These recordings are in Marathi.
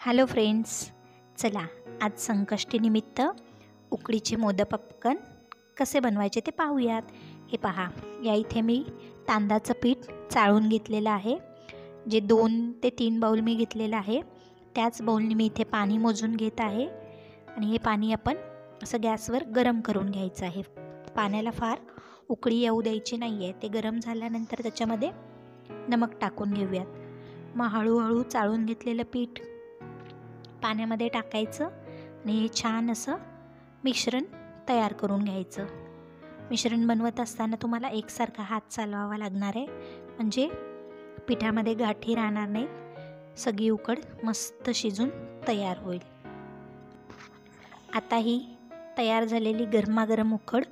हॅलो फ्रेंड्स, चला आज संकष्टीनिमित्त उकडीचे मोदक पटकन कसे बनवायचे ते पाहूयात. हे पहा, या इथे मी तांदळाचं पीठ चाळून घेतलेलं आहे. जे 2 ते 3 बाउल मी घेतलेलं आहे, त्याच बाउलने मी इथे पाणी मोजून घेत आहे. आणि हे पाणी आपण असं गॅसवर गरम करून घ्यायचं आहे. पाण्याला फार उकळी येऊ द्यायची नाही आहे. ते गरम झाल्यानंतर त्याच्यामध्ये नमक टाकून घेऊयात. मग हळूहळू चाळून घेतलेलं पीठ पाण्यामध्ये टाकायचं आणि हे छान असं मिश्रण तयार करून घ्यायचं. मिश्रण बनवत असताना तुम्हाला एकसारखा हात चालवावा लागणार आहे, म्हणजे पिठामध्ये गाठी राहणार नाहीत. सगळी उकड मस्त शिजून तयार होईल. आता ही तयार झालेली गरमागरम उकड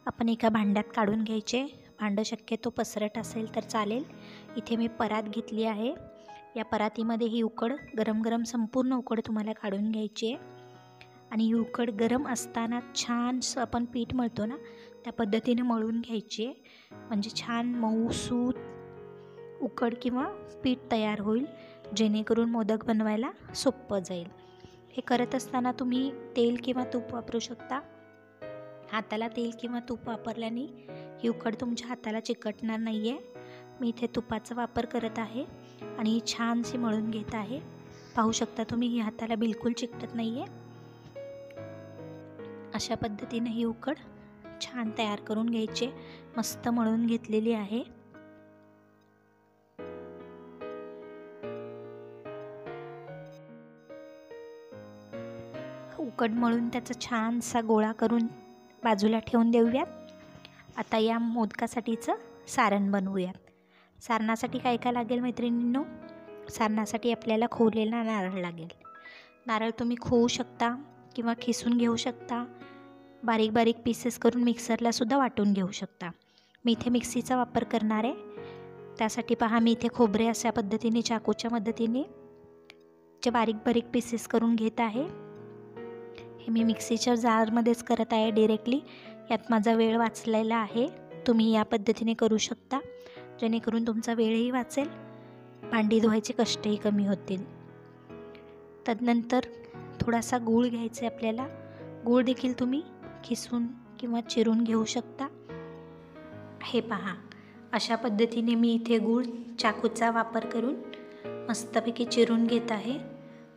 आपण एका भांड्यात काढून घ्यायचे. भांडं शक्यतो पसरट असेल तर चालेल. इथे मी परात घेतली आहे. या परातीमध्ये ही उकड गरम गरम संपूर्ण उकड तुम्हाला काढून घ्यायची आहे. आणि ही उकड गरम असताना छानसं आपण पीठ मळतो ना, त्या पद्धतीने मळून घ्यायची आहे. म्हणजे छान मऊसूत उकड किंवा पीठ तयार होईल, जेणेकरून मोदक बनवायला सोपं जाईल. हे करत असताना तुम्ही तेल किंवा तूप वापरू शकता. हाताला तेल किंवा तूप वापरल्याने ही उकड तुमच्या हाताला चिकटणार नाही आहे. मी इथे तुपाचा वापर करत आहे आणि छानशी मळून घेत आहे. पाहू शकता तुम्ही, ही हाताला बिलकुल चिकटत नाही आहे. अशा पद्धतीने ही उकड छान तयार करून घ्यायची. मस्त मळून घेतलेली आहे. उकड मळून त्याचा छानसा गोळा करून बाजूला ठेवून देऊयात. आता या मोदकासाठीचं सारण बनवूयात. सारणासाठी काय काय लागेल मैत्रिणींनो? सारणासाठी आपल्याला खोवलेला नारळ लागेल. नारळ तुम्ही खोवू शकता किंवा खिसून घेऊ शकता. बारीक बारीक पीसेस करून मिक्सरला सुद्धा वाटून घेऊ शकता. मी इथे मिक्सीचा वापर करणार आहे. त्यासाठी पहा, मी इथे खोबरे अशा पद्धतीने चाकूच्या मदतीने जे बारीक बारीक पीसेस करून घेत आहे. हे मी मिक्सीच्या जारमध्येच करत आहे डिरेक्टली. यात माझा वेळ वाचलेला आहे. तुम्ही या पद्धतीने करू शकता, जेणेकरून तुमचा वेळही वाचेल, भांडी धुवायचे कष्टही कमी होतील. तदनंतर थोडासा गूळ घ्यायचा आहे आपल्याला. गूळ देखील तुम्ही खिसून किंवा चिरून घेऊ शकता. हे पहा, अशा पद्धतीने मी इथे गूळ चाकूचा वापर करून मस्तपैकी चिरून घेत आहे.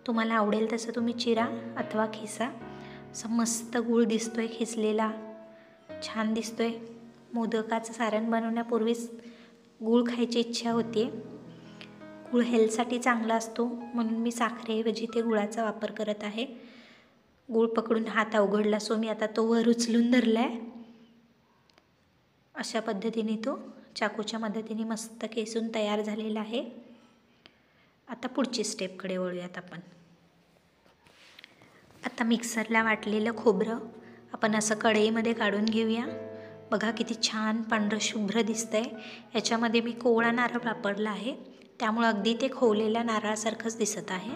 तुम्हाला आवडेल तसं तुम्ही चिरा अथवा खिसा. असं मस्त गूळ दिसतोय खिसलेला, छान दिसतोय. मोदकाचं सारण बनवण्यापूर्वीच गूळ खायची इच्छा होती. गूळ हेल्थसाठी चांगला असतो, म्हणून मी साखरेऐवजी ते गुळाचा वापर करत आहे. गूळ पकडून हात अवघडला, सो मी आता तो वर उचलून धरला आहे. अशा पद्धतीने तो चाकूच्या मदतीने मस्त केसून तयार झालेला आहे. आता पुढची स्टेपकडे वळूयात आपण. आता मिक्सरला वाटलेलं खोबरं आपण असं कढईमध्ये काढून घेऊया. बघा किती छान पांढरं शुभ्र दिसतंय. याच्यामध्ये मी कोवळा नारळ वापरला आहे, त्यामुळे अगदी ते खोवलेल्या नारळासारखंच दिसत आहे.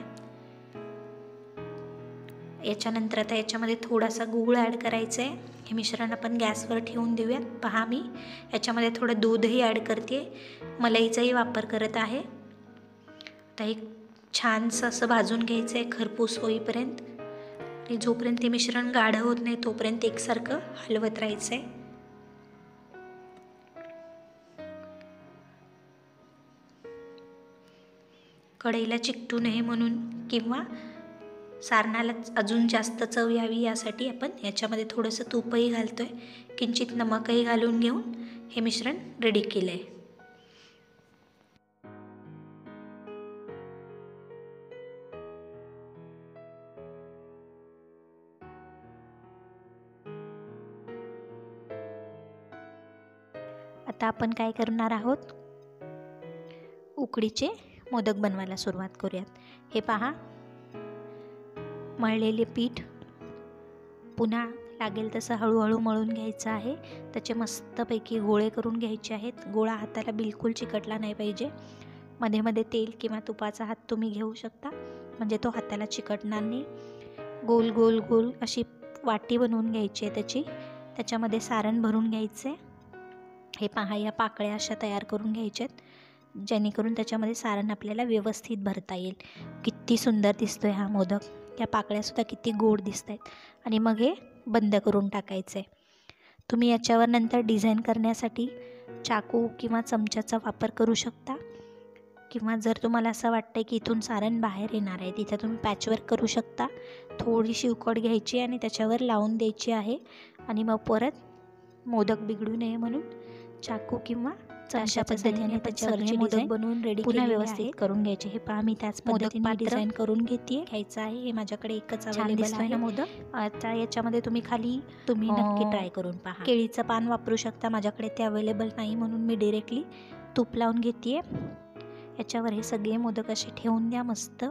याच्यानंतर आता याच्यामध्ये थोडासा गूळ ॲड करायचं आहे. हे मिश्रण आपण गॅसवर ठेवून देऊयात. पहा, मी याच्यामध्ये थोडं दूधही ॲड करते. मलईचाही वापर करत आहे. आता एक छानसं असं भाजून घ्यायचं आहे खरपूस होईपर्यंत. आणि जोपर्यंत ते मिश्रण गाढ होत नाही तोपर्यंत एकसारखं हलवत राहायचं आहे. कढईला चिकटू नये म्हणून किंवा सारणाला अजून जास्त चव यावी यासाठी आपण याच्यामध्ये थोडंसं तूपही घालतोय. किंचित नमकही घालून घेऊन हे मिश्रण रेडी केलं आहे. आता आपण काय करणार आहोत, उकडीचे मोदक बनवायला सुरुवात करूयात. हे पहा, मळलेले पीठ पुन्हा लागेल तसं हळूहळू मळून घ्यायचं आहे. त्याचे मस्तपैकी गोळे करून घ्यायचे आहेत. गोळा हाताला बिलकुल चिकटला नाही पाहिजे. मध्ये मध्ये तेल किंवा तुपाचा हात तुम्ही घेऊ शकता, म्हणजे तो हाताला चिकटणार नाही. गोल गोल गोल अशी वाटी बनवून घ्यायची आहे त्याच्यामध्ये सारण भरून घ्यायचं आहे. हे पहा, या पाकळ्या अशा तयार करून घ्यायच्या आहेत. जेणेकरून त्याच्यामध्ये सारण आपल्याला व्यवस्थित भरता येईल. किती सुंदर दिसतो आहे हा मोदक. त्या पाकळ्यासुद्धा किती गोड दिसत आहेत. आणि मग हे बंद करून टाकायचं आहे. तुम्ही याच्यावर नंतर डिझाईन करण्यासाठी चाकू किंवा चमच्याचा वापर करू शकता, किंवा जर तुम्हाला असं वाटतं की इथून सारण बाहेर येणार आहे तिथं तुम्ही पॅचवर्क करू शकता. थोडीशी उकड घ्यायची आणि त्याच्यावर लावून द्यायची आहे. आणि मग परत मोदक बिघडू नये म्हणून चाकू किंवा अशा पद्धतीने त्याच्यावरचे मोदक बनवून रेडी पुन्हा व्यवस्थित करून घ्यायचे. हे पहा मी त्याच पद्धतीने डिझाईन करून घेते घ्यायचं आहे. हे माझ्याकडे एकच अवेलेबल आहे मोदक. आता याच्यामध्ये तुम्ही नक्की ट्राय करून पहा. केळीचं पान वापरू शकता, माझ्याकडे ते अवेलेबल नाही म्हणून मी डिरेक्टली तूप लावून घेते. याच्यावर हे सगळे मोदक असे ठेवून द्या. मस्त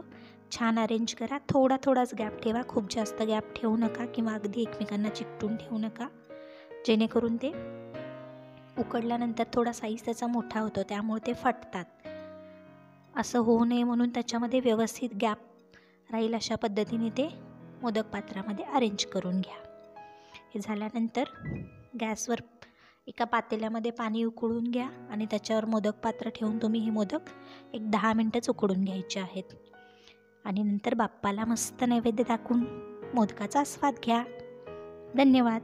छान अरेंज करा. थोडाच गॅप ठेवा, खूप जास्त गॅप ठेवू नका किंवा अगदी एकमेकांना चिकटून ठेवू नका, जेणेकरून ते उकडल्यानंतर थोडा साईज त्याचा मोठा होतो, त्यामुळे ते फटतात. असं होऊ नये म्हणून त्याच्यामध्ये व्यवस्थित गॅप राहील अशा पद्धतीने ते मोदक पात्रामध्ये अरेंज करून घ्या. हे झाल्यानंतर गॅसवर एका पातेल्यामध्ये पाणी उकळून घ्या आणि त्याच्यावर मोदक पात्र ठेवून तुम्ही हे मोदक एक 10 मिनटंच उकडून घ्यायचे आहेत. आणि नंतर बाप्पाला मस्त नैवेद्य दाखवून मोदकाचा आस्वाद घ्या. धन्यवाद.